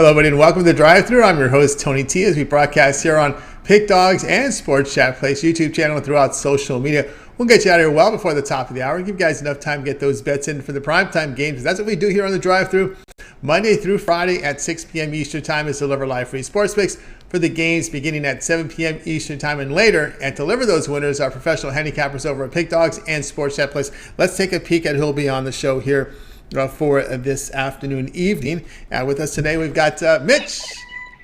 Hello, everybody, and welcome to the Drive-Thru. I'm your host, Tony T, as we broadcast here on Pick Dogs and Sports Chat Place YouTube channel and throughout social media. We'll get you out of here well before the top of the hour and give you guys enough time to get those bets in for the primetime games. That's what we do here on the Drive-Thru. Monday through Friday at 6 p.m. Eastern Time is deliver live free sports picks for the games beginning at 7 p.m. Eastern Time and later. And deliver those winners are professional handicappers over at Pick Dogs and Sports Chat Place. Let's take a peek at who'll be on the show here for this afternoon, evening. With us today, we've got Mitch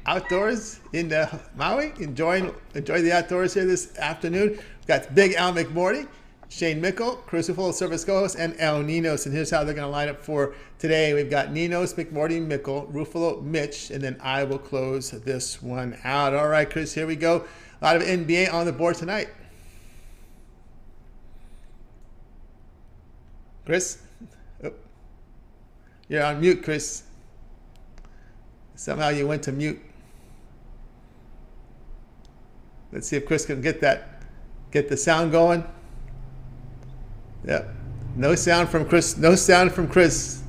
outdoors in Maui. Enjoy the outdoors here this afternoon. We've got Big Al McMordie, Shane Mickle, Ruffolo service co-host, and El Ninos. And here's how they're going to line up for today. We've got Ninos, McMordie, Mickle, Ruffolo, Mitch, and then I will close this one out. All right, Chris, here we go. A lot of NBA on the board tonight. Chris? You're on mute, Chris. Somehow you went to mute. Let's see if Chris can get the sound going. Yep. No sound from Chris. No sound from Chris.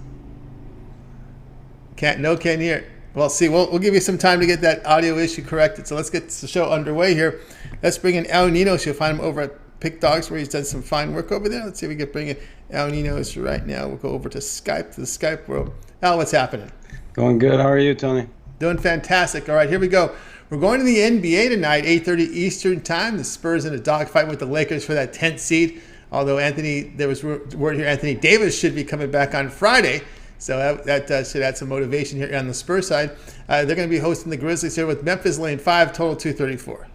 Can't hear. Well, see, we'll give you some time to get that audio issue corrected. So let's get the show underway here. Let's bring in El Ninos. You'll find him over at Pick Dogs, where he's done some fine work over there. Let's see if we can bring in El Ninos right now. We'll go over to the Skype world. Al, what's happening? Going good. How are you, Tony? Doing fantastic. All right, here we go. We're going to the NBA tonight, 8:30 Eastern Time. The Spurs in a dogfight with the Lakers for that 10th seed. Although there was word here Anthony Davis should be coming back on Friday. So that should add some motivation here on the Spurs side. They're going to be hosting the Grizzlies here with Memphis laying 5, total 234.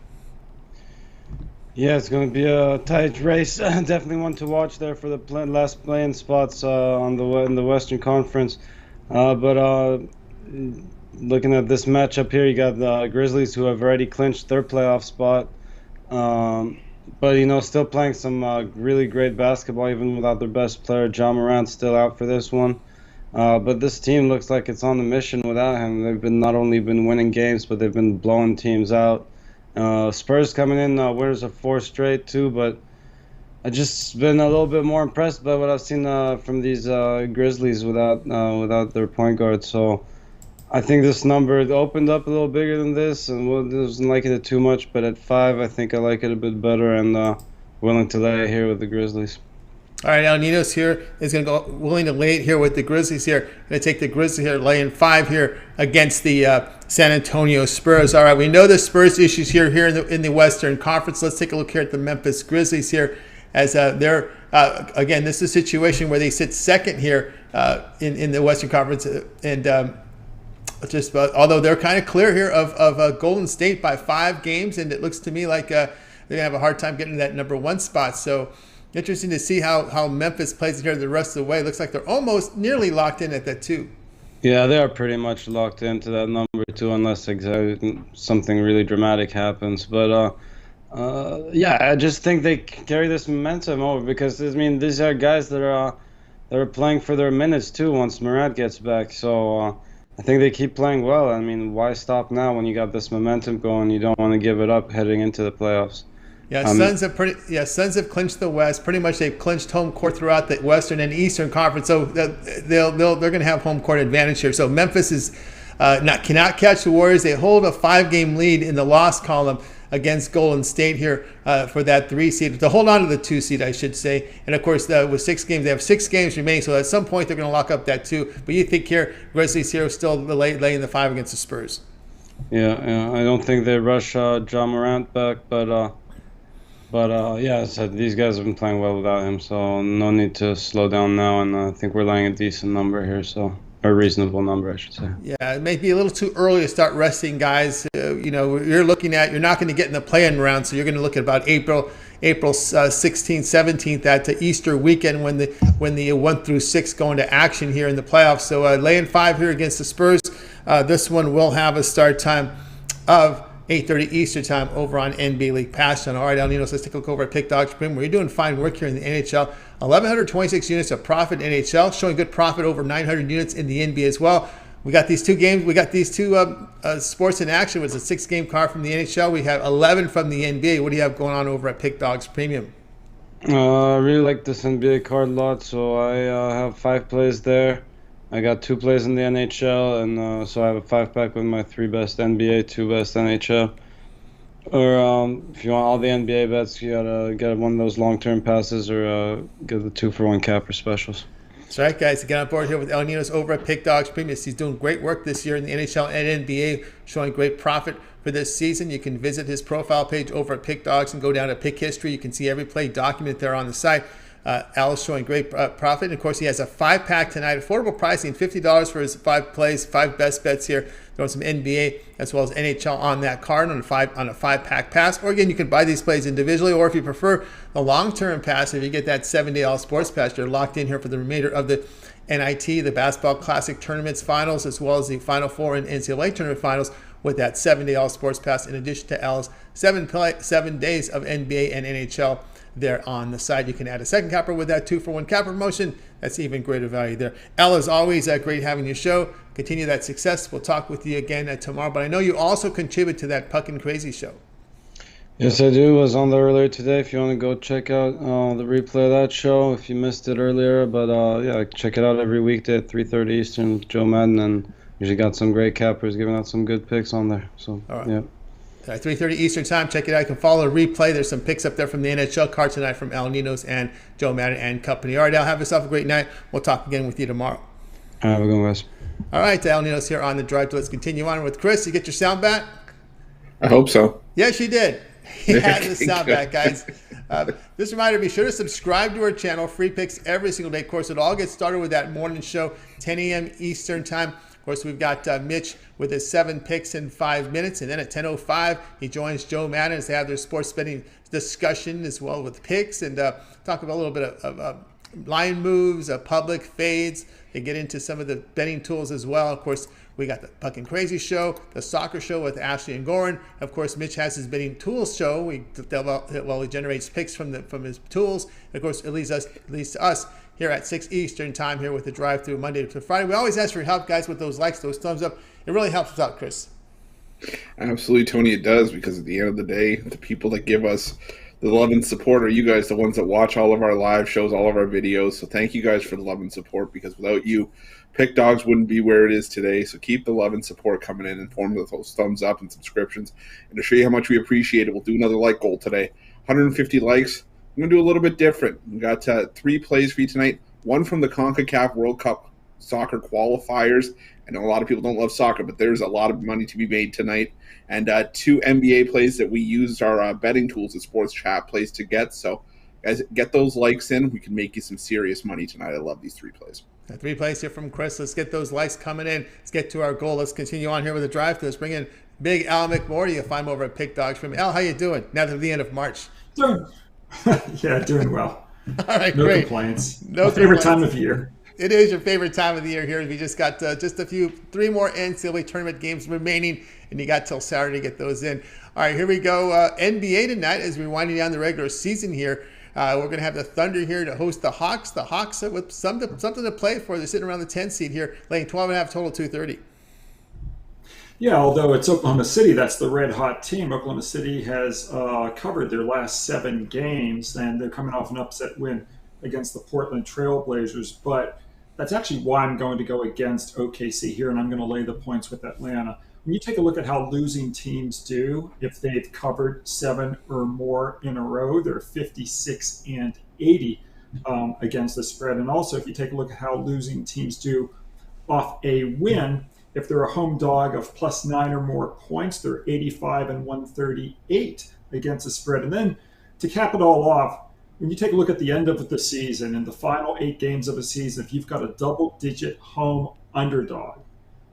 Yeah, it's going to be a tight race. Definitely one to watch there for the last playing spots in the Western Conference. But looking at this matchup here, you got the Grizzlies, who have already clinched their playoff spot. But, still playing some really great basketball, even without their best player. Ja Morant's still out for this one. But this team looks like it's on the mission without him. They've not only been winning games, but they've been blowing teams out. Spurs coming in winners of 4 straight too, but I just been a little bit more impressed by what I've seen from these Grizzlies without their point guard. So I think this number opened up a little bigger than this, and wasn't liking it too much. But at 5, I think I like it a bit better, and willing to lay it here with the Grizzlies. All right, now Ninos here is going to go willing to lay it here with the Grizzlies here. Going to take the Grizzlies here, laying 5 here against the San Antonio Spurs. All right, we know the Spurs issues here in the Western Conference. Let's take a look here at the Memphis Grizzlies here, as they're again, this is a situation where they sit second here in the Western Conference, and although they're kind of clear here of Golden State by 5 games, and it looks to me like they're gonna have a hard time getting to that number 1 spot. So interesting to see how Memphis plays it here the rest of the way. It looks like they're almost nearly locked in at that 2. Yeah, they are pretty much locked into that number 2 unless something really dramatic happens. But yeah, I just think they carry this momentum over because these are guys that are playing for their minutes too once Morant gets back. So I think they keep playing well. I mean, why stop now when you got this momentum going? You don't want to give it up heading into the playoffs. Yeah, Suns have clinched the West. Pretty much they've clinched home court throughout the Western and Eastern Conference. So they're going to have home court advantage here. So Memphis cannot catch the Warriors. They hold a 5-game lead in the loss column against Golden State here for that 3 seed, to hold on to the 2 seed, I should say. And of course, with 6 games, they have 6 games remaining. So at some point, they're going to lock up that 2. But you think here, Grizzlies here still laying the 5 against the Spurs? Yeah, I don't think they rush Ja Morant back, but yeah, as I said, these guys have been playing well without him, so no need to slow down now, and I think we're laying a decent number here, so a reasonable number, I should say. Yeah, it may be a little too early to start resting guys. You're not going to get in the play-in round, so you're going to look at about April 16th, 17th, at the Easter weekend when the 1 through 6 go into action here in the playoffs. So laying 5 here against the Spurs. This one will have a start time of 8:30 Eastern Time over on NBA League Pass channel. All right, El Ninos, let's take a look over at Pick Dogs Premium, where you're doing fine work here in the NHL. 1,126 units of profit in NHL, showing good profit over 900 units in the NBA as well. We got these 2 games. We got these 2 sports in action. It was a 6-game card from the NHL. We have 11 from the NBA. What do you have going on over at Pick Dogs Premium? I really like this NBA card lot, so I have 5 plays there. I got 2 plays in the NHL, and so I have a 5-pack with my 3 best NBA, 2 best NHL. Or if you want all the NBA bets, you gotta get one of those long-term passes, or get the 2-for-1 capper specials. That's right, guys. To get on board here with Ninos over at Pick Dogs Premiums. He's doing great work this year in the NHL and NBA, showing great profit for this season. You can visit his profile page over at Pick Dogs and go down to Pick History. You can see every play documented there on the site. Al's showing great profit. And of course, he has a 5-pack tonight. Affordable pricing, $50 for his 5 plays, 5 best bets here. Throwing some NBA as well as NHL on that card on a 5-pack pass. Or again, you can buy these plays individually, or if you prefer the long-term pass, if you get that 7-day all sports pass, you're locked in here for the remainder of the NIT, the Basketball Classic Tournaments finals, as well as the Final Four and NCAA Tournament finals with that 7-day all sports pass, in addition to Al's 7 days of NBA and NHL there on the side. You can add a second capper with that 2-for-1 capper promotion. That's even greater value there. Al, as always, great having your show. Continue that success. We'll talk with you again tomorrow. But I know you also contribute to that Puck and Crazy show. Yes, I do. I was on there earlier today. If you want to go check out the replay of that show, if you missed it earlier. But yeah, check it out every weekday at 3:30 Eastern with Joe Madden, and usually got some great cappers giving out some good picks on there. So, all right. Yeah. 3:30 Eastern time. Check it out. You can follow the replay. There's some picks up there from the NHL card tonight from Al Ninos and Joe Madden and company. All right, Al, have yourself a great night. We'll talk again with you tomorrow. Have a good one, guys. All right, Al Ninos here on The Drive. Let's continue on with Chris. You get your sound back? I hope so. Yes, you did. He had the sound back, guys. This reminder, be sure to subscribe to our channel. Free picks every single day. Of course, it all gets started with that morning show, 10 a.m. Eastern time. Of course, we've got Mitch with his 7 picks in 5 minutes. And then at 10:05, he joins Joe Madden as they have their sports betting discussion as well with picks and talk about a little bit of line moves, public fades. They get into some of the betting tools as well. Of course, we got the Puck and Crazy show, the soccer show with Ashley and Goran. Of course, Mitch has his betting tools show. He generates picks from his tools. And of course, it leads to us here at 6 Eastern time here with the drive through Monday to Friday. We always ask for your help, guys, with those likes, those thumbs up. It really helps us out, Chris. Absolutely, Tony, it does, because at the end of the day, the people that give us the love and support are you guys, the ones that watch all of our live shows, all of our videos. So thank you guys for the love and support, because without you, Pick Dogs wouldn't be where it is today. So keep the love and support coming in form of those thumbs up and subscriptions. And to show you how much we appreciate it, we'll do another like goal today. 150 likes. I'm going to do a little bit different. We got 3 plays for you tonight. One from the CONCACAF World Cup soccer qualifiers. I know a lot of people don't love soccer, but there's a lot of money to be made tonight. And 2 NBA plays that we use our betting tools at Sports Chat plays to get. So, guys, get those likes in. We can make you some serious money tonight. I love these 3 plays. 3 plays here from Chris. Let's get those likes coming in. Let's get to our goal. Let's continue on here with the drive. Let's bring in Big Al McMordie. You'll find him over at Pick Dogs from Al. How you doing? Now to the end of March. Doing well. All right, no great. Complaints. No My favorite complaints. time of year. It is your favorite time of the year here. We just got just 3 more NCAA tournament games remaining, and you got till Saturday to get those in. All right, here we go. NBA tonight as we're winding down the regular season here. We're going to have the Thunder here to host the Hawks. The Hawks with something to play for. They're sitting around the 10 seed here, laying 12.5 total, 230. Yeah, although it's Oklahoma City, that's the red-hot team. Oklahoma City has covered their last 7 games, and they're coming off an upset win against the Portland Trail Blazers. But that's actually why I'm going to go against OKC here, and I'm going to lay the points with Atlanta. When you take a look at how losing teams do, if they've covered 7 or more in a row, they're 56 and 80 against the spread. And also, if you take a look at how losing teams do off a win, if they're a home dog of +9 or more points, they're 85 and 138 against the spread. And then to cap it all off, when you take a look at the end of the season, in the final 8 games of a season, if you've got a double-digit home underdog,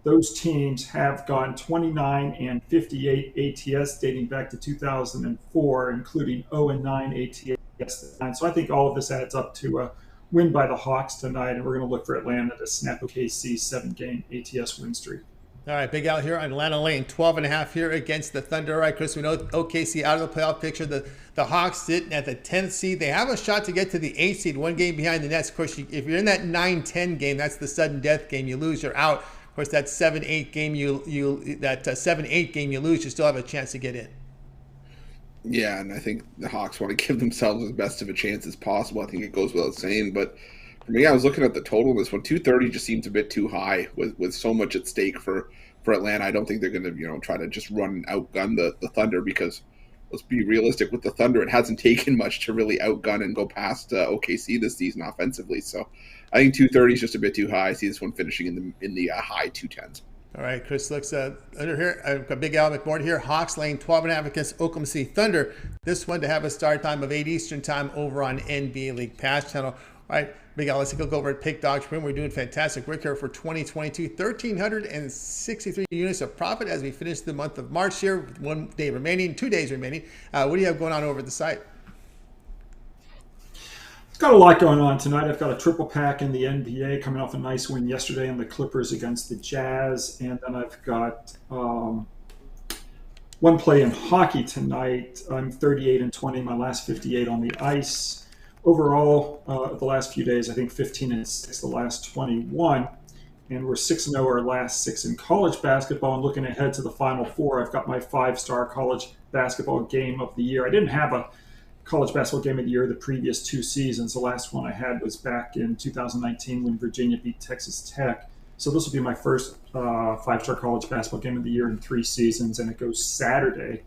those teams have gone 29 and 58 ATS dating back to 2004, including 0 and 9 ATS. So I think all of this adds up to a win by the Hawks tonight, and we're going to look for Atlanta to snap OKC's 7-game ATS win streak. All right, Big Al here on Atlanta laying 12.5 here against the Thunder. All right, Chris, we know OKC out of the playoff picture. The Hawks sitting at the 10th seed. They have a shot to get to the 8th seed, 1 game behind the Nets. Of course, if you're in that 9-10 game, that's the sudden death game. You lose, you're out. Of course, that 7-8 game you lose, you still have a chance to get in. Yeah, and I think the Hawks want to give themselves as best of a chance as possible. I think it goes without saying, but For me, I was looking at the total in this one. 230 just seems a bit too high with so much at stake for Atlanta. I don't think they're going to try to just run and outgun the Thunder, because let's be realistic, with the Thunder, it hasn't taken much to really outgun and go past OKC this season offensively. So I think 230 is just a bit too high. I see this one finishing in the high 210s. All right, Chris looks under here. I've got Big Al McMordie here. Hawks laying 12.5 against Oklahoma City Thunder. This one to have a start time of 8 Eastern time over on NBA League Pass channel. All right, Big Al, let's go over at Pick Dogs. We're doing fantastic work here for 2022. 1,363 units of profit as we finish the month of March here with 2 days remaining. What do you have going on over at the site? Got a lot going on tonight. I've got a triple pack in the NBA, coming off a nice win yesterday in the Clippers against the Jazz. And then I've got one play in hockey tonight. I'm 38-20, my last 58 on the ice. Overall, the last few days, I think 15-6 the last 21. And we're 6-0 our last 6 in college basketball. And looking ahead to the Final Four, I've got my 5-star college basketball game of the year. I didn't have a college basketball game of the year the previous 2 seasons. The last one I had was back in 2019 when Virginia beat Texas Tech. So this will be my first 5-star college basketball game of the year in 3 seasons, and it goes Saturday.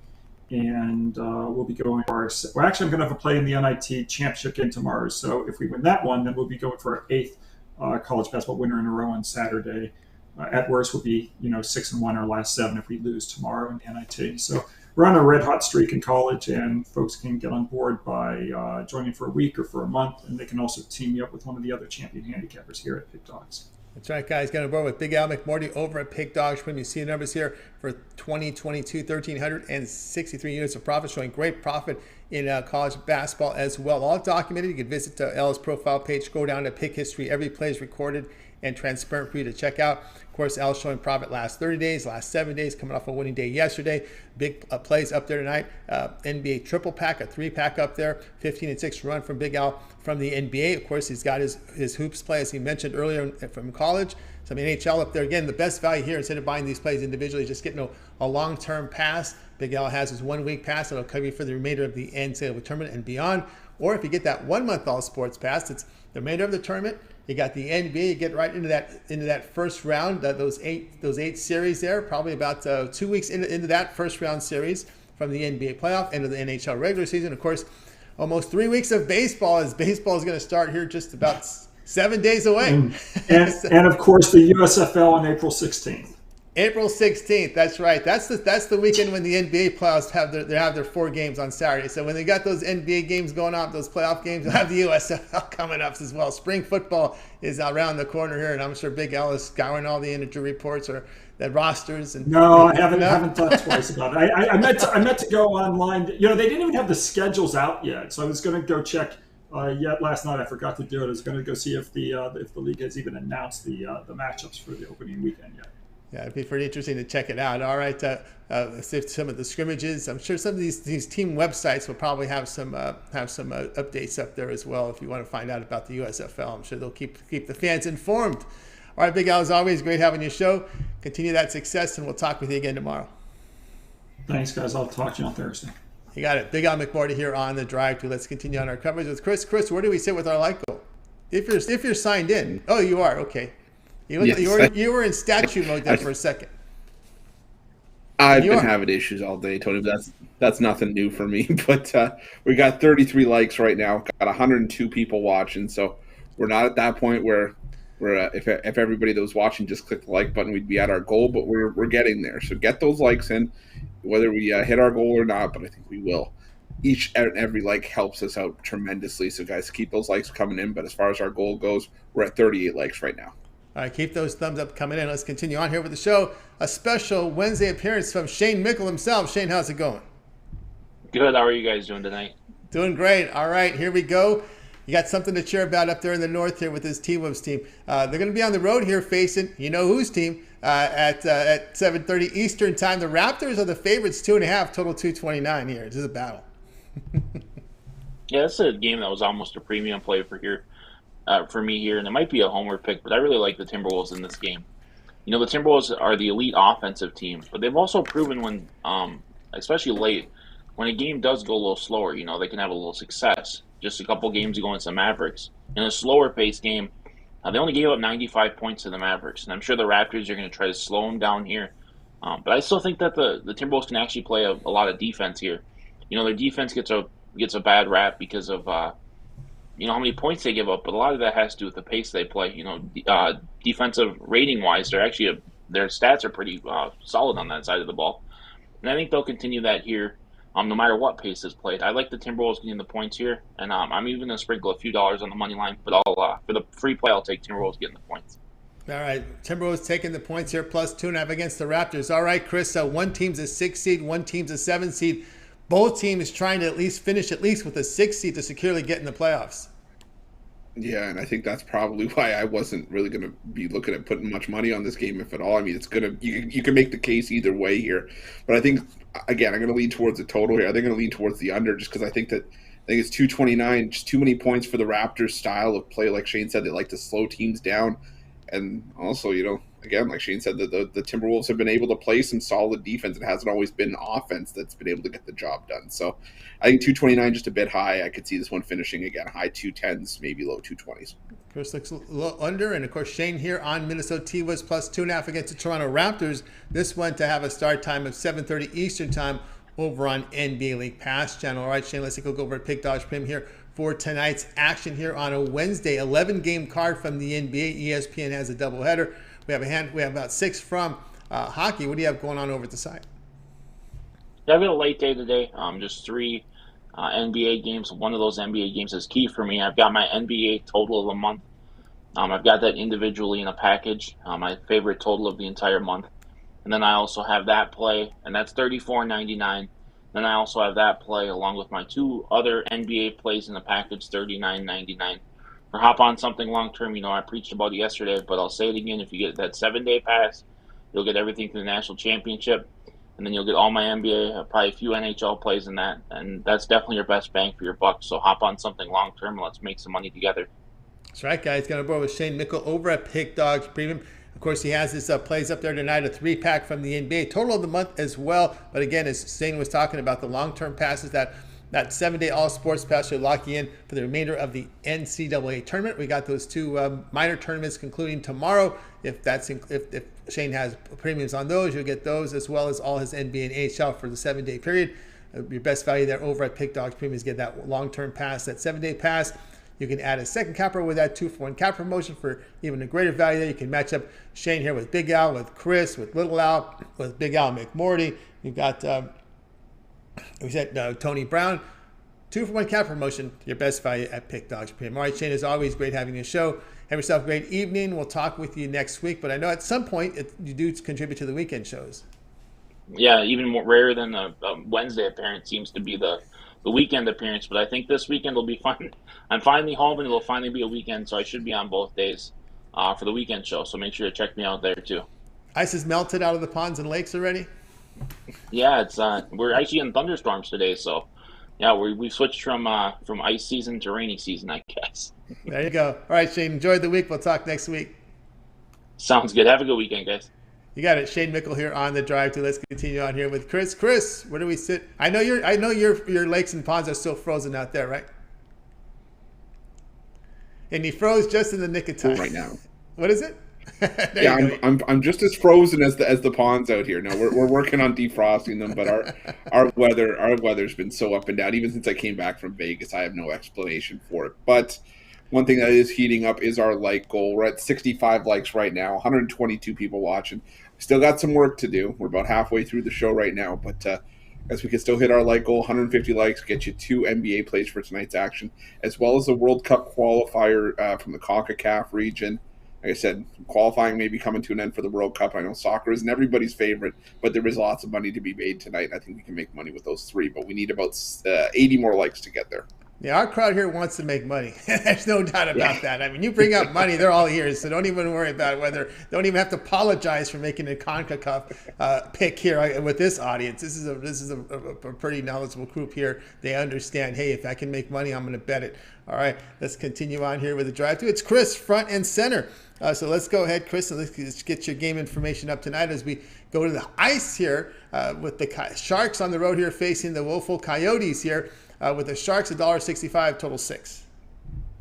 And we'll be going for I'm going to have a play in the NIT championship game tomorrow. So if we win that one, then we'll be going for our 8th college basketball winner in a row on Saturday. At worst, we'll be 6-1 our last 7 if we lose tomorrow in the NIT. So we're on a red hot streak in college, and folks can get on board by joining for a week or for a month, and they can also team me up with one of the other champion handicappers here at Pick Dogs. That's right, guys. Get on board with Big Al McMordie over at Pick Dogs. When you see the numbers here for 2022, 1,363 units of profit, showing great profit in college basketball as well. All documented. You can visit Al's profile page, scroll down to Pick History. Every play is recorded and transparent for you to check out. Of course, Al's showing profit last 30 days, last 7 days, coming off a winning day yesterday. Big plays up there tonight. NBA triple pack, a 3-pack up there. 15-6 run from Big Al from the NBA. Of course, he's got his hoops play, as he mentioned earlier, from college. Some NHL up there. Again, the best value here, instead of buying these plays individually, just getting a long-term pass. Big Al has his 1-week pass that'll cover you for the remainder of the NCAA tournament and beyond. Or if you get that 1-month all sports pass, it's the remainder of the tournament. You got the NBA. You get right into that first round. Those eight series there. Probably about 2 weeks into that first round series from the NBA playoff, into the NHL regular season. Of course, almost 3 weeks of baseball, as baseball is going to start here just about 7 days away. And of course, the USFL on April 16th. April 16th, that's right. That's the weekend when the NBA playoffs have their 4 games on Saturday. So when they got those NBA games going on, those playoff games, they'll have the USFL coming up as well. Spring football is around the corner here, and I'm sure Big Al is scouring all the injury reports or the rosters. And no, I haven't thought twice about it. I meant to go online. They didn't even have the schedules out yet, so I was going to go check. Yet last night I forgot to do it. I was going to go see if the league has even announced the matchups for the opening weekend yet. Yeah, it'd be pretty interesting to check it out. All right, see some of the scrimmages. I'm sure some of these team websites will probably have some updates up there as well. If you want to find out about the USFL, I'm sure they'll keep the fans informed. All right, Big Al, as always, great having your show. Continue that success, and we'll talk with you again tomorrow. Thanks, guys. I'll talk to you on Thursday. You got it. Big Al McMordie here on the Drive to. Let's continue on our coverage with Chris. Chris, where do we sit with our like goal? If you're signed in, oh, you are, okay. You were in statue mode there for a second. I've been having issues all day, Tony. That's nothing new for me. But we got 33 likes right now. Got 102 people watching. So we're not at that point where if everybody that was watching just clicked the like button, we'd be at our goal. But we're getting there. So get those likes in, whether we hit our goal or not. But I think we will. Each and every like helps us out tremendously. So guys, keep those likes coming in. But as far as our goal goes, we're at 38 likes right now. All right, keep those thumbs up coming in. Let's continue on here with the show. A special Wednesday appearance from Shane Mickle himself. Shane, how's it going? Good. How are you guys doing tonight? Doing great. All right, here we go. You got something to cheer about up there in the north here with this Timberwolves team. They're going to be on the road here facing, you know whose team, at 7:30 Eastern time. The Raptors are the favorites, 2.5, total 229 here. This is a battle. Yeah, it's a game that was almost a premium play for me here, and it might be a homer pick, but I really like the Timberwolves in this game. The Timberwolves are the elite offensive team, but they've also proven when, especially late, when a game does go a little slower, they can have a little success. Just a couple games ago against the Mavericks, in a slower paced game, they only gave up 95 points to the Mavericks, and I'm sure the Raptors are going to try to slow them down here. But I still think that the Timberwolves can actually play a lot of defense here. Their defense gets a bad rap because of how many points they give up, but a lot of that has to do with the pace they play. Defensive rating wise, their stats are pretty solid on that side of the ball, and I think they'll continue that here. No matter what pace is played, I like the Timberwolves getting the points here, and I'm even going to sprinkle a few dollars on the money line. But for the free play, I'll take Timberwolves getting the points. All right, Timberwolves taking the points here, plus 2.5 against the Raptors. All right, Chris, one team's a 6 seed, one team's a 7 seed. Both teams trying to finish with a 6 seed to securely get in the playoffs. Yeah, and I think that's probably why I wasn't really going to be looking at putting much money on this game, if at all. I mean, it's going to you can make the case either way here, but I think again I'm going to lean towards the total here. I think I'm going to lean towards the under just because I think it's 229, just too many points for the Raptors' style of play. Like Shane said, they like to slow teams down, and also again, like Shane said, the Timberwolves have been able to play some solid defense. It hasn't always been offense that's been able to get the job done. So I think 229 just a bit high. I could see this one finishing again high 210s, maybe low 220s. Chris looks a little under, and of course Shane here on Minnesota T-Wolves plus 2.5 against the Toronto Raptors. This one to have a start time of 7:30 Eastern time over on NBA League Pass channel. All right, Shane, let's go over at Pick Dodge Prim here for tonight's action here on a Wednesday. 11-game card from the NBA. ESPN has a doubleheader. We have about 6 from hockey. What do you have going on over at the side? Yeah, I've got a late day today. Just 3 NBA games. One of those NBA games is key for me. I've got my NBA total of the month. I've got that individually in a package. My favorite total of the entire month. And then I also have that play, and that's $34.99. Then I also have that play along with my 2 other NBA plays in the package, $39.99. Or hop on something long-term, I preached about it yesterday, but I'll say it again. If you get that 7-day pass, you'll get everything through the national championship, and then you'll get all my NBA, probably a few NHL plays in that, and that's definitely your best bang for your buck. So hop on something long-term, and let's make some money together. That's right, guys. Going to board with Shane Mickle over at Pick Dogs Premium. Of course, he has his plays up there tonight, a 3-pack from the NBA, total of the month as well. But again, as Shane was talking about, the long-term passes, that 7-day all-sports pass should lock you in for the remainder of the NCAA tournament. We got those 2 minor tournaments concluding tomorrow. If Shane has premiums on those, you'll get those as well as all his NBA and NHL for the 7-day period. Your best value there over at Pick Dogs Premium is get that long-term pass, that 7-day pass. You can add a second capper with that 2-for-1 cap promotion for even a greater value there. You can match up Shane here with Big Al, with Chris, with Little Al, with Big Al McMordie. You've got we said Tony Brown. 2-for-1 cap promotion, your best value at Pick Dogs Premium. All right, Shane, it's always great having you show. Have yourself a great evening. We'll talk with you next week. But I know at some point you do contribute to the weekend shows. Yeah, even more rare than a Wednesday appearance seems to be the weekend appearance. But I think this weekend will be fun. I'm finally home, and it'll finally be a weekend, so I should be on both days for the weekend show. So make sure to check me out there too. Ice is melted out of the ponds and lakes already? Yeah, it's we're actually in thunderstorms today, so yeah, we switched from ice season to rainy season, I guess. There you go. All right, Shane, enjoy the week. We'll talk next week. Sounds good. Have a good weekend, guys. You got it. Shane Mickle here on the drive to. Let's continue on here with Chris. Chris, where do we sit? I know your lakes and ponds are still frozen out there, right? And he froze just in the nick of time. Right now. What is it? Yeah, I'm just as frozen as the ponds out here. Now we're working on defrosting them, but our weather's been so up and down. Even since I came back from Vegas, I have no explanation for it. But one thing that is heating up is our like goal. We're at 65 likes right now, 122 people watching. Still got some work to do. We're about halfway through the show right now, but as we can still hit our like goal, 150 likes, get you 2 NBA plays for tonight's action, as well as the World Cup qualifier from the CONCACAF region. Like I said, qualifying may be coming to an end for the World Cup. I know soccer isn't everybody's favorite, but there is lots of money to be made tonight. I think we can make money with those 3, but we need about 80 more likes to get there. Yeah, our crowd here wants to make money. There's no doubt about that. I mean, you bring up money, they're all ears, so don't even worry about whether. Don't even have to apologize for making a CONCACAF pick here with this audience. This is a pretty knowledgeable group here. They understand. Hey, if I can make money, I'm going to bet it. All right, let's continue on here with the drive-thru. It's Chris, front and center. So let's go ahead, Chris, and let's get your game information up tonight as we go to the ice here with the Sharks on the road here facing the woeful Coyotes here. With the Sharks, $1.65, total 6.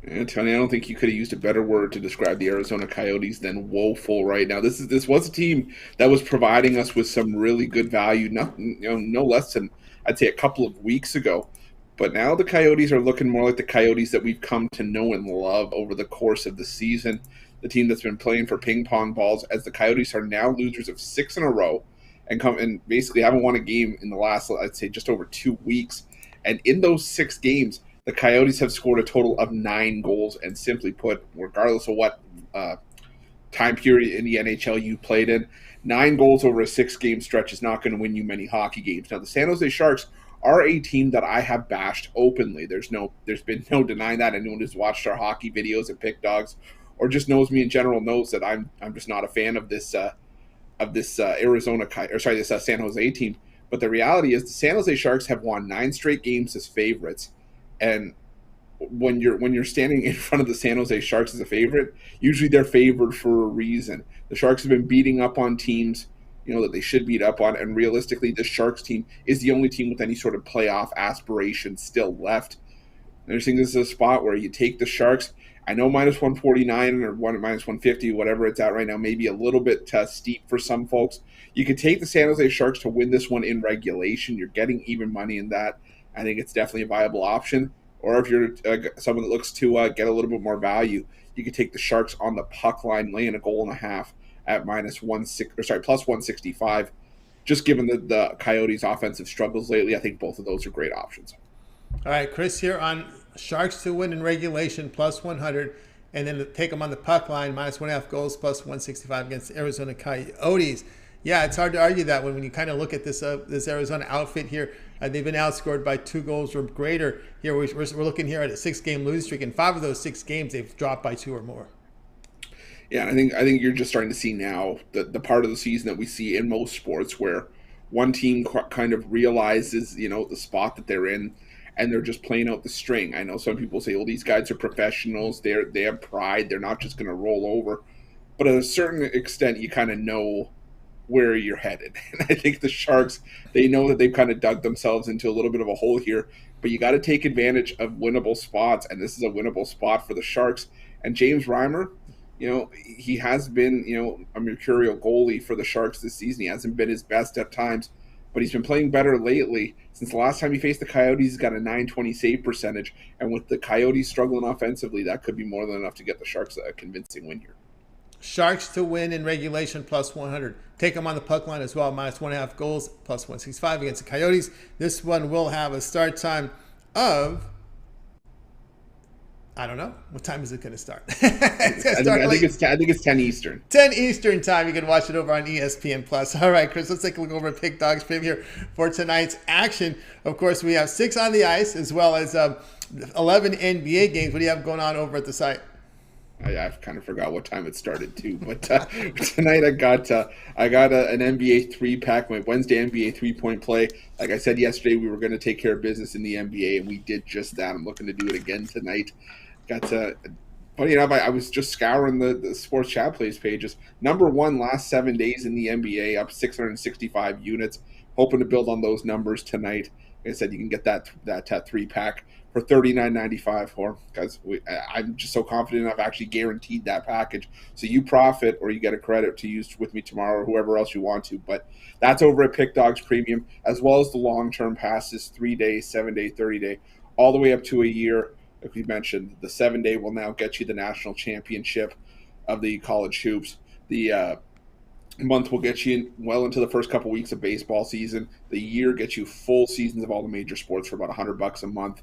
Yeah, Tony, I don't think you could have used a better word to describe the Arizona Coyotes than woeful right now. This was a team that was providing us with some really good value, no less than, I'd say, a couple of weeks ago. But now the Coyotes are looking more like the Coyotes that we've come to know and love over the course of the season. The team that's been playing for ping pong balls, as the Coyotes are now losers of 6 in a row and basically haven't won a game in the last, I'd say, just over 2 weeks. And in those 6 games, the Coyotes have scored a total of 9 goals. And simply put, regardless of what time period in the NHL you played in, 9 goals over a 6-game stretch is not going to win you many hockey games. Now, the San Jose Sharks are a team that I have bashed openly. There's been no denying that. Anyone who's watched our hockey videos and Pick Dogs or just knows me in general knows that I'm just not a fan of this San Jose team. But the reality is the San Jose Sharks have won 9 straight games as favorites. And when you're standing in front of the San Jose Sharks as a favorite, usually they're favored for a reason. The Sharks have been beating up on teams, that they should beat up on. And realistically, the Sharks team is the only team with any sort of playoff aspirations still left. And I just think this is a spot where you take the Sharks. I know minus 149 or minus 150, whatever it's at right now, maybe a little bit steep for some folks. You could take the San Jose Sharks to win this one in regulation. You're getting even money in that. I think it's definitely a viable option. Or if you're someone that looks to get a little bit more value, you could take the Sharks on the puck line, laying a goal and a half at plus 165. Just given the Coyotes' offensive struggles lately, I think both of those are great options. All right, Chris here on Sharks to win in regulation, plus 100, and then take them on the puck line, minus 1.5 goals, plus 165 against the Arizona Coyotes. Yeah, it's hard to argue that when you kind of look at this Arizona outfit here. They've been outscored by 2 goals or greater. Here we're looking here at a 6-game losing streak, and 5 of those 6 games they've dropped by 2 or more. Yeah, I think you're just starting to see now the part of the season that we see in most sports where one team kind of realizes the spot that they're in, and they're just playing out the string. I know some people say, well, these guys are professionals. They have pride. They're not just going to roll over. But at a certain extent, you kind of know where you're headed. And I think the Sharks, they know that they've kind of dug themselves into a little bit of a hole here. But you got to take advantage of winnable spots, and this is a winnable spot for the Sharks. And James Reimer, he has been, a mercurial goalie for the Sharks this season. He hasn't been his best at times, but he's been playing better lately. Since the last time he faced the Coyotes, he's got a .920 save percentage. And with the Coyotes struggling offensively, that could be more than enough to get the Sharks a convincing win here. Sharks to win in regulation, plus 100. Take them on the puck line as well, minus 1.5 goals, plus 165 against the Coyotes. This one will have a start time of, I don't know. What time is it going to start? I think it's 10 Eastern. 10 Eastern time. You can watch it over on ESPN Plus. All right, Chris, let's take a look over at Pick Dogs Preview here for tonight's action. Of course, we have 6 on the ice as well as 11 NBA games. What do you have going on over at the site? I kind of forgot what time it started too, but tonight I got an NBA 3-pack, my Wednesday NBA 3-point play. Like I said yesterday, we were going to take care of business in the NBA, and we did just that. I'm looking to do it again tonight. Funny enough, I was just scouring the Sports Chat Plays pages. Number 1 last 7 days in the NBA, up 665 units. Hoping to build on those numbers tonight. Like I said, you can get that 3-pack for $39.95 because I'm just so confident I've actually guaranteed that package. So you profit or you get a credit to use with me tomorrow or whoever else you want to. But that's over at Pick Dogs Premium, as well as the long-term passes, 3-day, 7-day, 30-day, all the way up to a year. Like we mentioned, the 7-day will now get you the national championship of the college hoops. The month will get you well into the first couple weeks of baseball season. The year gets you full seasons of all the major sports for about $100 a month.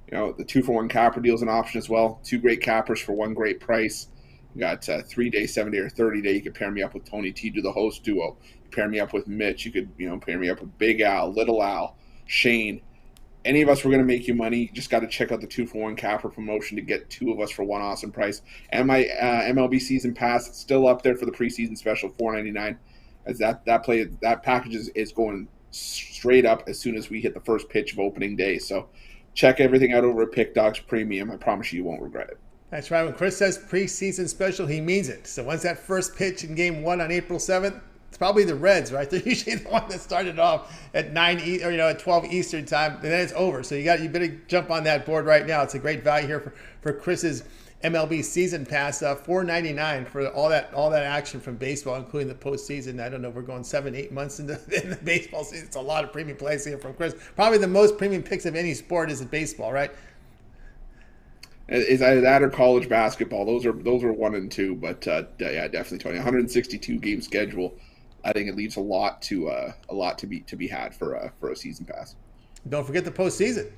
The 2-for-1 capper deal is an option as well. 2 great cappers for 1 great price. You got 3-day, 7-day, or 30-day. You could pair me up with Tony T, do the host duo. You pair me up with Mitch. You could, pair me up with Big Al, Little Al, Shane. any of us were going to make you money, you just got to check out the 2-for-1 capper promotion to get 2 of us for one awesome price. And my MLB season pass, it's still up there for the preseason special, $4.99. As that package is going straight up as soon as we hit the first pitch of opening day. So check everything out over at Pick Dogs Premium. I promise you won't regret it. That's right. When Chris says preseason special, he means it. So once that first pitch in Game 1 on April 7th, it's probably the Reds, right? They're usually the one that started off at at 12 Eastern time, and then it's over. So you better jump on that board right now. It's a great value here for Chris's MLB season pass. $4.99 for all that action from baseball, including the postseason. I don't know. We're going 7-8 months in the baseball season. It's a lot of premium plays here from Chris. Probably the most premium picks of any sport is in baseball, right? Is either that or college basketball. Those are 1 and 2. But yeah, definitely, Tony. 162 game schedule. I think it leaves a lot to be had for a season pass. Don't forget the postseason.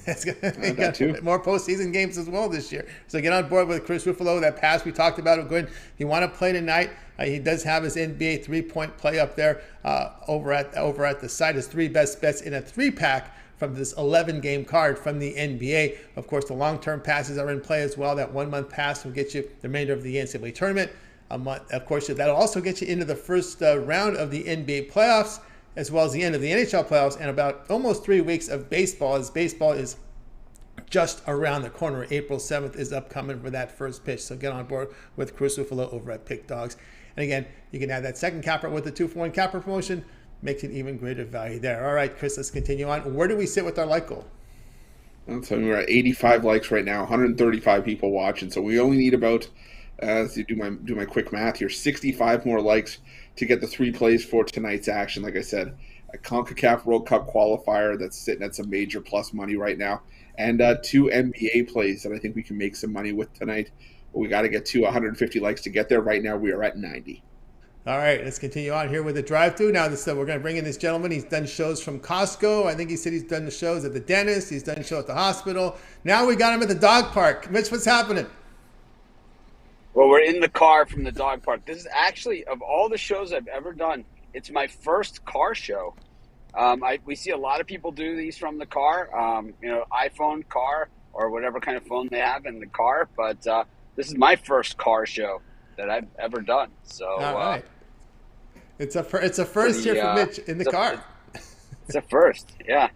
It's going That too. More postseason games as well this year. So get on board with Chris Ruffolo. That pass we talked about, good. If you want to play tonight, he does have his NBA 3-point play up there over at the site. His 3 best bets in a 3-pack from this 11-game card from the NBA. Of course, the long-term passes are in play as well. That 1-month pass will get you the remainder of the NCAA tournament. A month, of course, that'll also get you into the first round of the NBA playoffs, as well as the end of the NHL playoffs, and about almost 3 weeks of baseball, as baseball is just around the corner. April 7th is upcoming for that first pitch. So get on board with Chris Ruffolo over at Pick Dogs. And again, you can add that second capper with the 2-for-1 capper promotion. Makes it even greater value there. All right, Chris, let's continue on. Where do we sit with our like goal? So we're at 85 likes right now, 135 people watching. So we only need about, let's do my quick math here, 65 more likes to get the 3 plays for tonight's action. Like I said, a CONCACAF World Cup qualifier that's sitting at some major plus money right now, and 2 NBA plays that I think we can make some money with tonight. But we got to get to 150 likes to get there. Right now we are at 90. All right, let's continue on here with the drive-through. Now, we're going to bring in this gentleman. He's done shows from Costco. I think he said he's done the shows at the dentist. He's done a show at the hospital. Now we got him at the dog park. Mitch, what's happening? Well, we're in the car from the dog park. This is actually, of all the shows I've ever done, it's my first car show. We see a lot of people do these from the car, iPhone, car, or whatever kind of phone they have in the car. But this is my first car show that I've ever done. So all right. It's a first here for Mitch in the car. It's a first, yeah.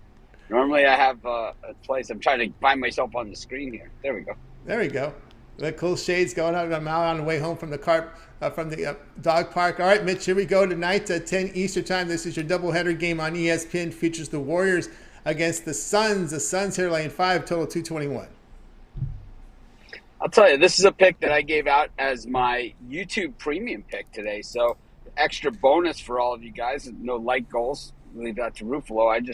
Normally I have a place. I'm trying to find myself on the screen here. There we go. There we go. The cool shades going on. I'm out on the way home from the dog park. All right, Mitch, here we go tonight at 10 Eastern time. This is your doubleheader game on ESPN. Features the Warriors against the Suns. The Suns here laying 5, total 221. I'll tell you, this is a pick that I gave out as my YouTube premium pick today. So extra bonus for all of you guys. No like goals. Leave that to Ruffolo. I'm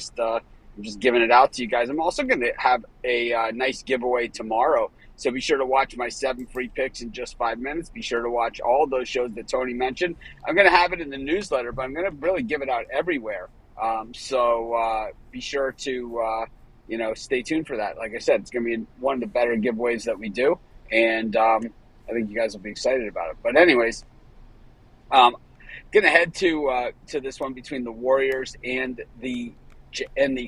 just giving it out to you guys. I'm also going to have a nice giveaway tomorrow. So be sure to watch my 7 free picks in just 5 minutes. Be sure to watch all those shows that Tony mentioned. I'm going to have it in the newsletter, but I'm going to really give it out everywhere. So be sure to stay tuned for that. Like I said, it's going to be one of the better giveaways that we do. And I think you guys will be excited about it. But anyways, going to head to this one between the Warriors and the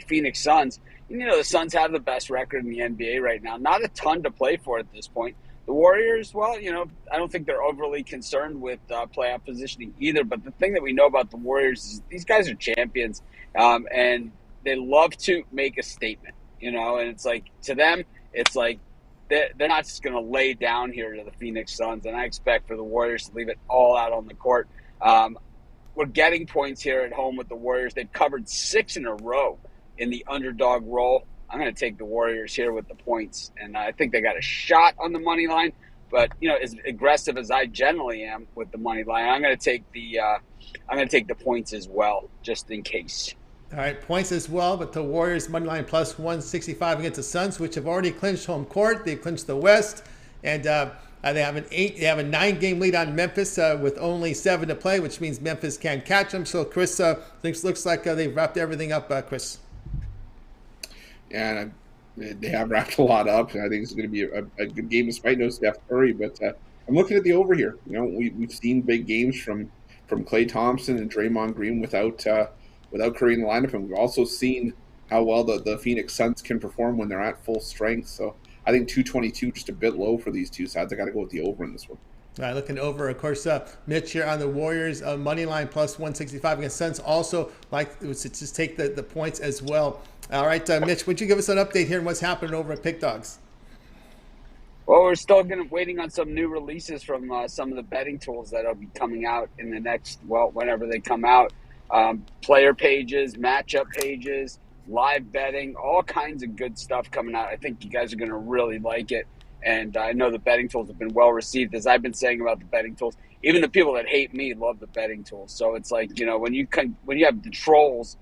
Phoenix Suns. The Suns have the best record in the NBA right now. Not a ton to play for at this point. The Warriors, well, I don't think they're overly concerned with playoff positioning either. But the thing that we know about the Warriors is these guys are champions, and they love to make a statement. And it's like, to them, it's like, they're not just going to lay down here to the Phoenix Suns, and I expect for the Warriors to leave it all out on the court. We're getting points here at home with the Warriors. They've covered 6 in a row in the underdog role. I'm going to take the Warriors here with the points, and I think they got a shot on the money line. But as aggressive as I generally am with the money line, I'm going to take the points as well, just in case. All right, points as well, but the Warriors money line plus 165 against the Suns, which have already clinched home court. They've clinched the West, and they have a 9-game lead on Memphis with only 7 to play, which means Memphis can't catch them. So Chris looks like they've wrapped everything up. Chris. Yeah, they have wrapped a lot up, and I think it's going to be a good game despite no Steph Curry. But I'm looking at the over here. We've seen big games from Klay Thompson and Draymond Green without Curry in the lineup, and we've also seen how well the Phoenix Suns can perform when they're at full strength. So I think 222 just a bit low for these two sides. I got to go with the over in this one. All right, looking over, of course, Mitch here on the Warriors money line plus 165 against Suns. Also, like to just take the points as well. All right, Mitch, would you give us an update here on what's happening over at Pick Dogs? Well, we're still waiting on some new releases from some of the betting tools that'll be coming out in the next, whenever they come out. Player pages, matchup pages, live betting, all kinds of good stuff coming out. I think you guys are going to really like it. And I know the betting tools have been well received. As I've been saying about the betting tools, even the people that hate me love the betting tools. So it's like, when you have the trolls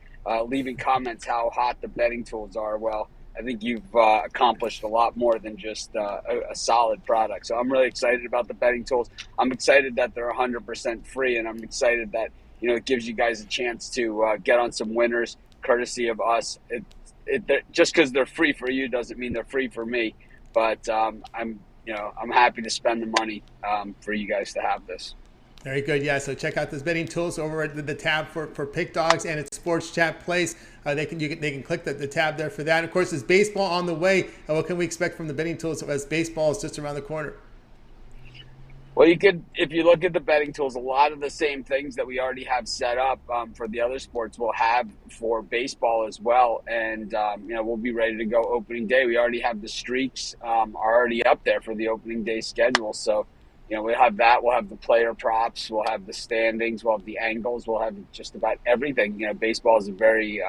leaving comments how hot the betting tools are, well, I think you've accomplished a lot more than just a solid product. So I'm really excited about the betting tools. I'm excited that they're 100% free, and I'm excited that it gives you guys a chance to get on some winners courtesy of us. Just because they're free for you doesn't mean they're free for me. But I'm happy to spend the money for you guys to have this. Very good. Yeah. So check out those betting tools over at the tab for Pick Dogs and its Sports Chat Place. They can click the tab there for that. And of course, there's baseball on the way. What can we expect from the betting tools as baseball is just around the corner? Well, if you look at the betting tools, a lot of the same things that we already have set up for the other sports we'll have for baseball as well. And, we'll be ready to go opening day. We already have the streaks are already up there for the opening day schedule. So, we'll have that. We'll have the player props. We'll have the standings. We'll have the angles. We'll have just about everything. Baseball is a very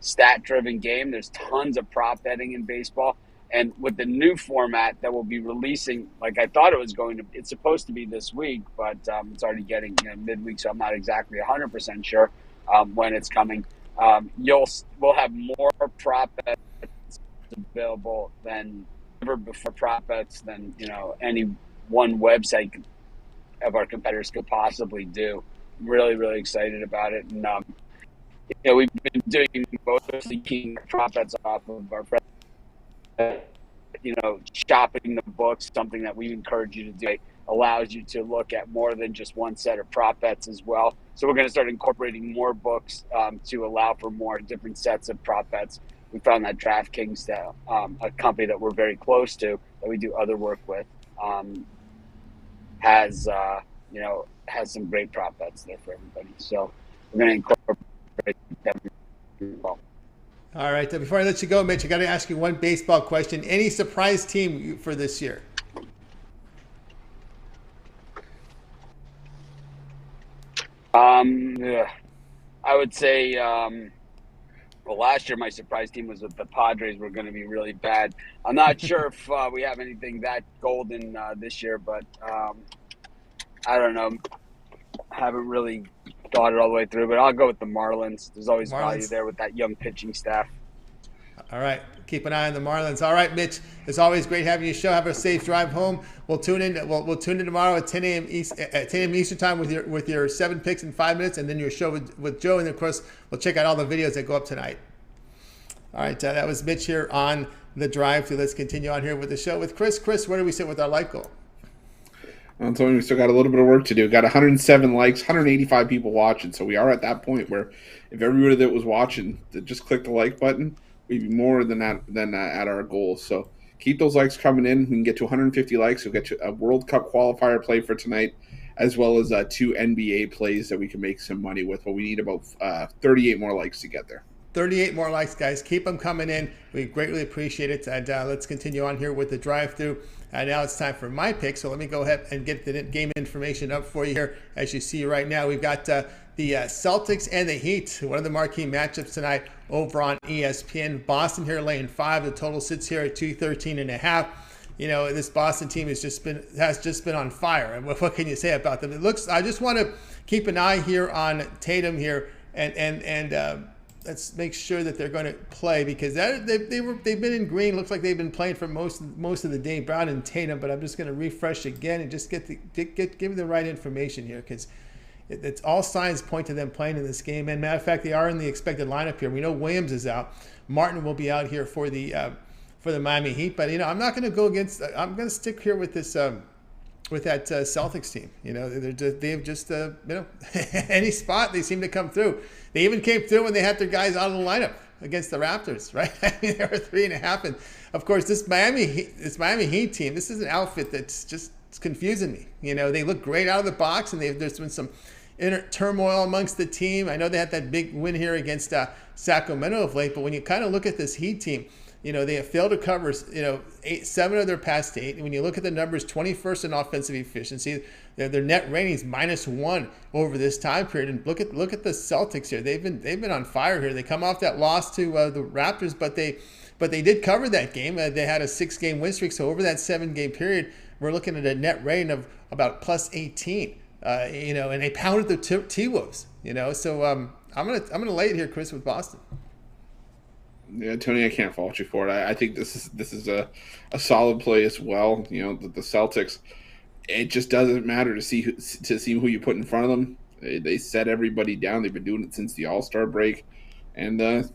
stat-driven game. There's tons of prop betting in baseball. And with the new format that we'll be releasing, like I thought it's supposed to be this week, but it's already getting midweek, so I'm not exactly 100% sure when it's coming. We'll have more prop bets available than ever before. Prop bets than any one website of our competitors could possibly do. I'm really, really excited about it, and we've been doing mostly keying prop bets off of our friends. Shopping the books, something that we encourage you to do, allows you to look at more than just one set of prop bets as well. So we're going to start incorporating more books to allow for more different sets of prop bets. We found that DraftKings, a company that we're very close to, that we do other work with, has some great prop bets there for everybody. So we're going to incorporate them as well. All right. Before I let you go, Mitch, I got to ask you one baseball question. Any surprise team for this year? I would say, last year my surprise team was that the Padres were going to be really bad. I'm not sure if we have anything that golden this year, but I don't know. Haven't really thought it all the way through, but I'll go with the Marlins. There's always value there with that young pitching staff. All right. Keep an eye on the Marlins. All right, Mitch. It's always great having you show. Have a safe drive home. We'll tune in. We'll tune in tomorrow at 10 a.m. Eastern time with your 7 picks in 5 minutes, and then your show with Joe. And of course, we'll check out all the videos that go up tonight. All right. That was Mitch here on the drive. So let's continue on here with the show with Chris. Chris, where do we sit with our like goal? I'm telling you, we still got a little bit of work to do. Got 107 likes, 185 people watching. So we are at that point where if everybody that was watching that just clicked the like button, we'd be more than that at our goal. So keep those likes coming in. We can get to 150 likes. We'll get to a World Cup qualifier play for tonight, as well as 2 NBA plays that we can make some money with. But we need about 38 more likes to get there. 38 more likes, guys. Keep them coming in. We greatly appreciate it. And let's continue on here with the drive-through. Now it's time for my pick. So let me go ahead and get the game information up for you here. As you see right now, we've got the Celtics and the Heat, one of the marquee matchups tonight over on ESPN. Boston here laying 5. The total sits here at 213.5. This Boston team has just been on fire. And what can you say about them? I just want to keep an eye here on Tatum here and let's make sure that they're going to play, because they've been in green. Looks like they've been playing for most of the day, Brown and Tatum. But I'm just going to refresh again and just give me the right information here, because it's all signs point to them playing in this game. And matter of fact, they are in the expected lineup here. We know Williams is out. Martin will be out here for the Miami Heat. But I'm not going to go against. I'm going to stick here with this. With that Celtics team, they've just any spot they seem to come through. They even came through when they had their guys out of the lineup. against the Raptors, right? I mean, they were 3.5. And of course, this Miami Heat team, this is an outfit that's just confusing me. They look great out of the box, and there's been some inner turmoil amongst the team. I know they had that big win here against Sacramento of late, but when you kind of look at this Heat team, they have failed to cover, 7 of their past 8. And when you look at the numbers, 21st in offensive efficiency, their net ratings -1 over this time period. And look at the Celtics here. They've been on fire here. They come off that loss to the Raptors, but they did cover that game. They had a 6-game win streak, so over that 7-game period, we're looking at a net rating of about +18. And they pounded the T-Wolves. So I'm gonna lay it here, Chris, with Boston. Yeah, Tony, I can't fault you for it. I think this is a solid play as well. The Celtics. It just doesn't matter to see who you put in front of them. They set everybody down. They've been doing it since the All-Star break, and the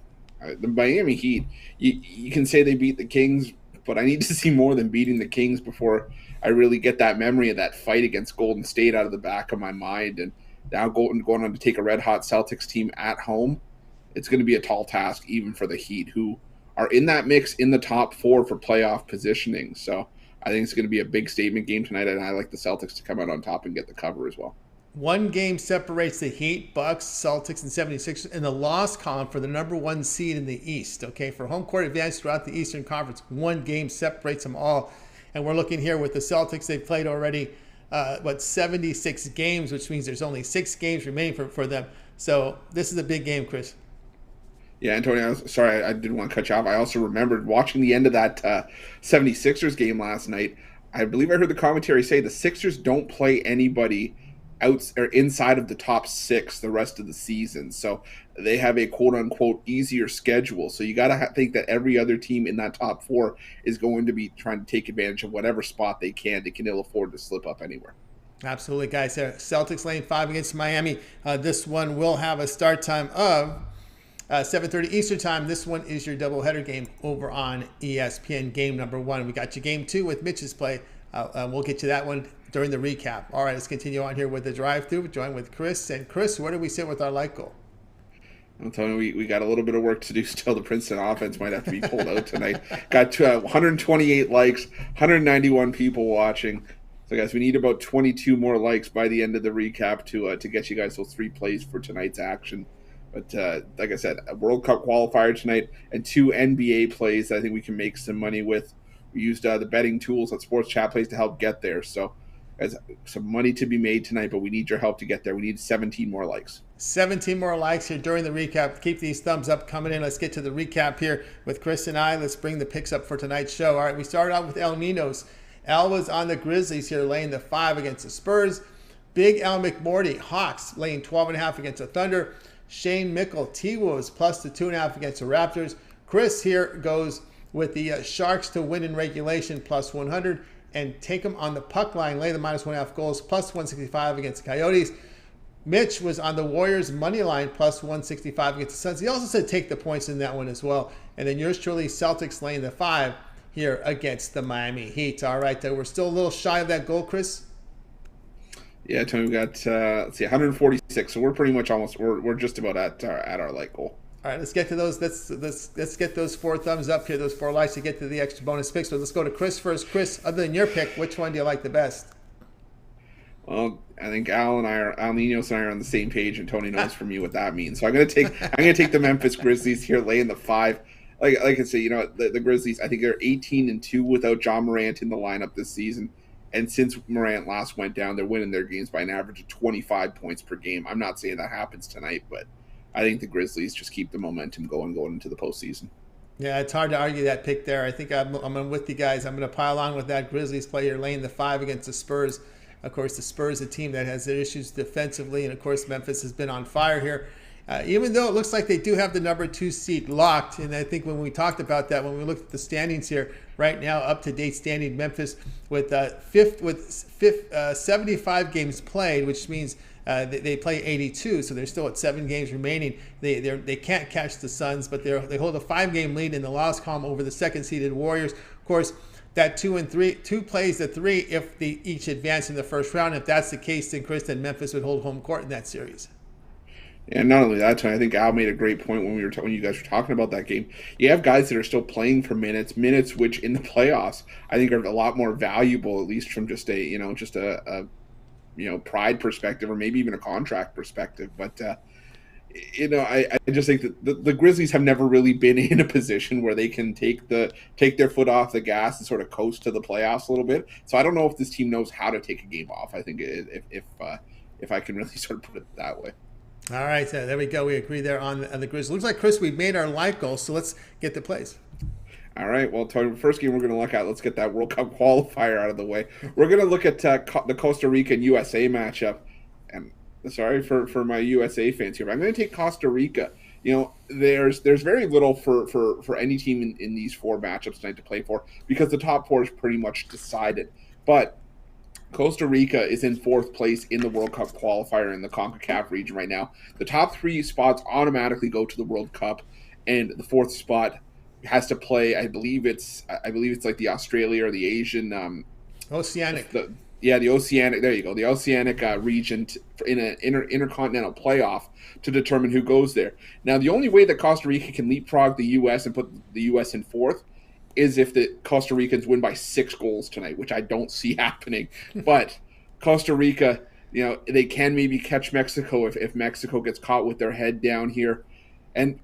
Miami Heat. You can say they beat the Kings, but I need to see more than beating the Kings before I really get that memory of that fight against Golden State out of the back of my mind. And now going on to take a red-hot Celtics team at home. It's going to be a tall task even for the Heat, who are in that mix in the top 4 for playoff positioning. So I think it's going to be a big statement game tonight, and I like the Celtics to come out on top and get the cover as well. 1 game separates the Heat, Bucks, Celtics, and 76ers in the loss column for the number 1 seed in the East. Okay, for home court advantage throughout the Eastern Conference, 1 game separates them all. And we're looking here with the Celtics. They've played already, 76 games, which means there's only 6 games remaining for them. So this is a big game, Chris. Yeah, Antonio, sorry, I didn't want to cut you off. I also remembered watching the end of that 76ers game last night. I believe I heard the commentary say the Sixers don't play anybody out or inside of the top 6 the rest of the season. So they have a quote-unquote easier schedule. So you got to think that every other team in that top 4 is going to be trying to take advantage of whatever spot they can. They can ill afford to slip up anywhere. Absolutely, guys. Celtics laying 5 against Miami. This one will have a start time of 7:30 Eastern time. This one is your doubleheader game over on ESPN, game number 1. We got you game 2 with Mitch's play. We'll get you that one during the recap. All right, let's continue on here with the drive-through. Join with Chris. And Chris, where do we sit with our like goal? I'm telling you, we got a little bit of work to do still. The Princeton offense might have to be pulled out tonight. Got 128 likes, 191 people watching. So, guys, we need about 22 more likes by the end of the recap to get you guys those 3 plays for tonight's action. But like I said, a World Cup qualifier tonight and 2 NBA plays that I think we can make some money with. We used the betting tools at Sports Chat Plays to help get there. So, guys, some money to be made tonight, but we need your help to get there. We need 17 more likes. 17 more likes here during the recap. Keep these thumbs up coming in. Let's get to the recap here with Chris and I. Let's bring the picks up for tonight's show. All right, we started out with El Ninos. Al was on the Grizzlies here, laying the 5 against the Spurs. Big Al McMordie, Hawks, laying 12.5 against the Thunder. Shane Mickle, T-Wolves, plus the 2.5 against the Raptors. Chris here goes with the Sharks to win in regulation, plus 100. And take them on the puck line, lay the -1.5 goals, plus 165 against the Coyotes. Mitch was on the Warriors money line, plus 165 against the Suns. He also said take the points in that one as well. And then yours truly, Celtics laying the 5 here against the Miami Heat. All right, we're still a little shy of that goal, Chris. Yeah, Tony, we got 146. So we're pretty much almost we're just about at our like goal. All right, let's get to those. Let's get those 4 thumbs up here, those 4 likes to get to the extra bonus pick. So let's go to Chris first. Chris, other than your pick, which one do you like the best? Well, I think Al Ninos and I are on the same page, and Tony knows from me what that means. So I'm gonna take the Memphis Grizzlies here, laying the 5. Like I say, the Grizzlies. I think they're 18-2 without John Morant in the lineup this season. And since Morant last went down, they're winning their games by an average of 25 points per game. I'm not saying that happens tonight, but I think the Grizzlies just keep the momentum going into the postseason. Yeah, it's hard to argue that pick there. I think I'm with you guys. I'm going to pile on with that Grizzlies player laying the 5 against the Spurs. Of course, the Spurs, a team that has their issues defensively, and of course, Memphis has been on fire here. Even though it looks like they do have the number 2 seed locked, and I think when we talked about that, when we looked at the standings here, right now, up-to-date standing, Memphis with 75 games played, which means they play 82, so they're still at 7 games remaining. They can't catch the Suns, but they hold a 5-game lead in the loss column over the second-seeded Warriors. Of course, that 2 and 3, 2 plays to 3 if they each advance in the first round. If that's the case, then Chris and Memphis would hold home court in that series. And not only that, Tony, I think Al made a great point when when you guys were talking about that game. You have guys that are still playing for minutes which in the playoffs I think are a lot more valuable, at least from just a pride perspective, or maybe even a contract perspective. But I just think that the Grizzlies have never really been in a position where they can take their foot off the gas and sort of coast to the playoffs a little bit. So I don't know if this team knows how to take a game off. I think if I can really sort of put it that way. All right, there we go. We agree there on the Grizzlies. Looks like, Chris, we've made our live goals, so let's get the plays. All right. Well, Tony, the first game we're going to look at, let's get that World Cup qualifier out of the way. We're going to look at the Costa Rica and USA matchup. And sorry for my USA fans here, but I'm going to take Costa Rica. There's very little for any team in these four matchups tonight to play for, because the top four is pretty much decided. But Costa Rica is in fourth place in the World Cup qualifier in the CONCACAF region right now. The top three spots automatically go to the World Cup, and the fourth spot has to play. I believe it's like the Australia or the Asian Oceanic. The Oceanic. There you go. The Oceanic region in an intercontinental playoff to determine who goes there. Now, the only way that Costa Rica can leapfrog the U.S. and put the U.S. in fourth is if the Costa Ricans win by 6 goals tonight, which I don't see happening. But Costa Rica, they can maybe catch Mexico if Mexico gets caught with their head down here. And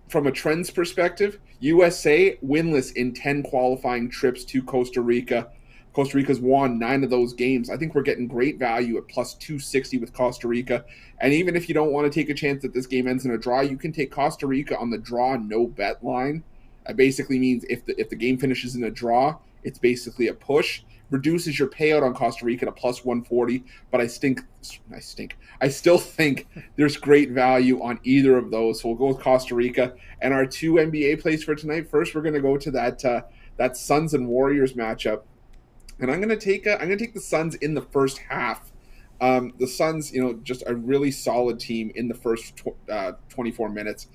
from a trends perspective, USA winless in 10 qualifying trips to Costa Rica. Costa Rica's won 9 of those games. I think we're getting great value at plus 260 with Costa Rica. And even if you don't want to take a chance that this game ends in a draw, you can take Costa Rica on the draw no bet line. That basically means if the game finishes in a draw, it's basically a push. Reduces your payout on Costa Rica to plus 140, but I still think there's great value on either of those. So we'll go with Costa Rica. And our 2 NBA plays for tonight. First, we're going to go to that Suns and Warriors matchup, and I'm going to take the Suns in the first half. The Suns, just a really solid team in the first 24 minutes,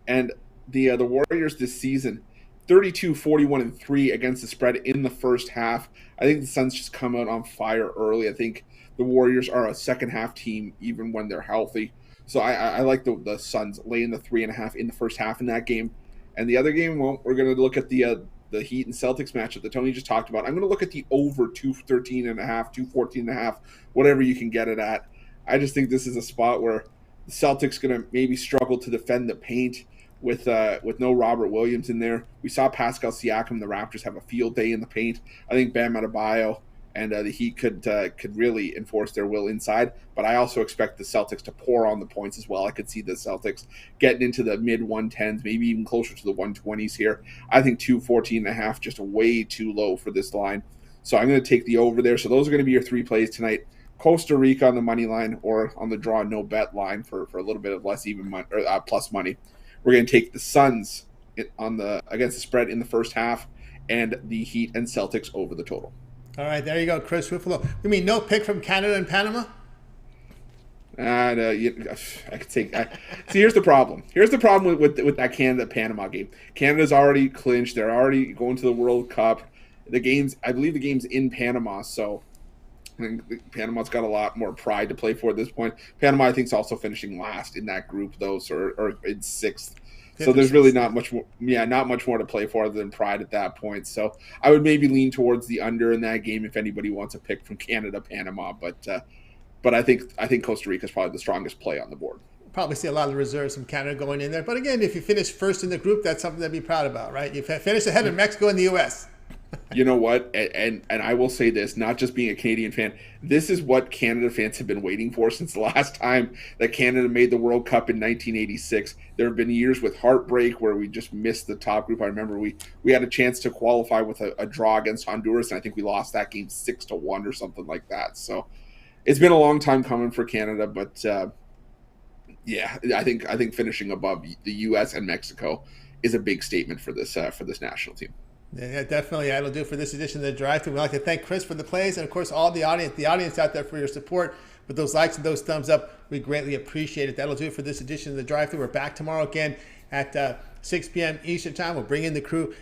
and the Warriors this season, 32-41-3 against the spread in the first half. I think the Suns just come out on fire early. I think the Warriors are a second half team even when they're healthy. So I like the Suns laying the 3.5 in the first half in that game. And the other game, well, we're going to look at the Heat and Celtics matchup that Tony just talked about. I'm going to look at the over 213.5, 214.5, whatever you can get it at. I just think this is a spot where the Celtics going to maybe struggle to defend the paint with no Robert Williams in there. We saw Pascal Siakam and the Raptors have a field day in the paint. I think Bam Adebayo and the Heat could really enforce their will inside. But I also expect the Celtics to pour on the points as well. I could see the Celtics getting into the mid-110s, maybe even closer to the 120s here. I think 214.5 just way too low for this line. So I'm going to take the over there. So those are going to be your 3 plays tonight. Costa Rica on the money line or on the draw no bet line for a little bit of less even money, or plus money. We're going to take the Suns against the spread in the first half, and the Heat and Celtics over the total. All right, there you go, Chris Ruffolo. You mean no pick from Canada and Panama? I could take. See, here's the problem. Here's the problem with that Canada-Panama game. Canada's already clinched. They're already going to the World Cup. I believe the game's in Panama, so I think Panama's got a lot more pride to play for at this point. Panama, I think, is also finishing last in that group, though, or in 6th. So there's really not much more to play for other than pride at that point. So I would maybe lean towards the under in that game if anybody wants a pick from Canada, Panama. But I think Costa Rica is probably the strongest play on the board. Probably see a lot of the reserves from Canada going in there. But again, if you finish first in the group, that's something to be proud about, right? You finish ahead of Mexico and the U.S. You know what? And I will say this, not just being a Canadian fan, this is what Canada fans have been waiting for since the last time that Canada made the World Cup in 1986. There have been years with heartbreak where we just missed the top group. I remember we had a chance to qualify with a draw against Honduras, and I think we lost that game 6-1 or something like that. So it's been a long time coming for Canada, but I think finishing above the U.S. and Mexico is a big statement for this national team. Yeah, definitely. That'll do for this edition of the Drive Thru. We'd like to thank Chris for the plays, and of course all the audience out there for your support with those likes and those thumbs up. We greatly appreciate it. That'll do it for this edition of the Drive Thru. We're back tomorrow again at 6 p.m. Eastern time. We'll bring in the crew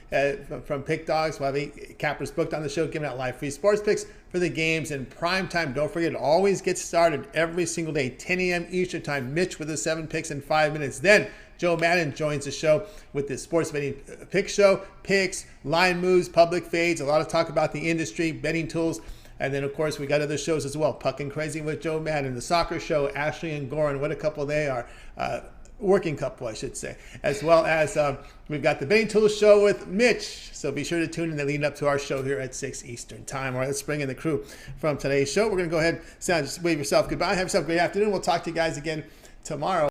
from Pick Dogs. We'll have cappers booked on the show, giving out live free sports picks for the games in prime time. Don't forget, it always gets started every single day, 10 a.m. Eastern time. Mitch with the 7 picks in 5 minutes. Then Joe Madden joins the show with the sports betting pick show, picks, line moves, public fades, a lot of talk about the industry, betting tools. And then, of course, we got other shows as well. Puckin' Crazy with Joe Madden, the soccer show, Ashley and Goran, what a couple they are. Working couple, I should say. As well as we've got the Betting Tools show with Mitch. So be sure to tune in and lead up to our show here at 6 Eastern time. All right, let's bring in the crew from today's show. We're going to go ahead and just wave yourself goodbye. Have yourself a great afternoon. We'll talk to you guys again tomorrow.